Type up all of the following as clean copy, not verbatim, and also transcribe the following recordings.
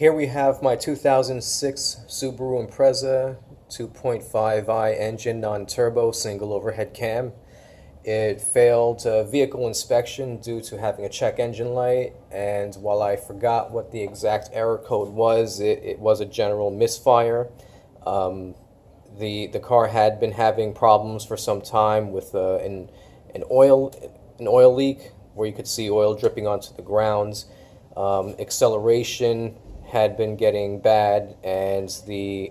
Here we have my 2006 Subaru Impreza 2.5i engine, non-turbo, single overhead cam. It failed vehicle inspection due to having a check engine light, and while I forgot what the exact error code was, it was a general misfire. The car had been having problems for some time with an oil leak where you could see oil dripping onto the ground. Acceleration had been getting bad, and the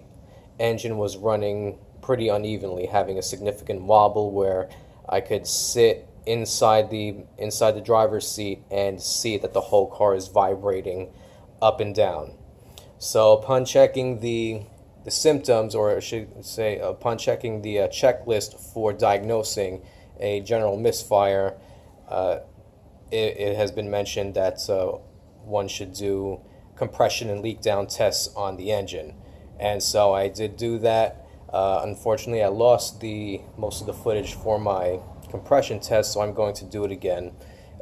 engine was running pretty unevenly, having a significant wobble where I could sit inside the driver's seat and see that the whole car is vibrating up and down. So upon checking the symptoms, or I should say upon checking the checklist for diagnosing a general misfire, it has been mentioned that one should do compression and leak down tests on the engine, and so I did do that. Unfortunately, I lost most of the footage for my compression test, so I'm going to do it again.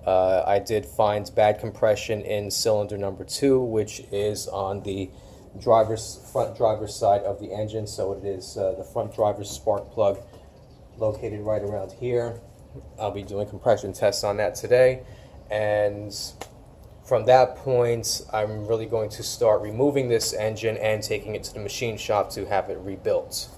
I did find bad compression in cylinder number 2, which is on the front driver's side of the engine, so it is the front driver's spark plug located right around here. I'll be doing compression tests on that today, and from that point, I'm really going to start removing this engine and taking it to the machine shop to have it rebuilt.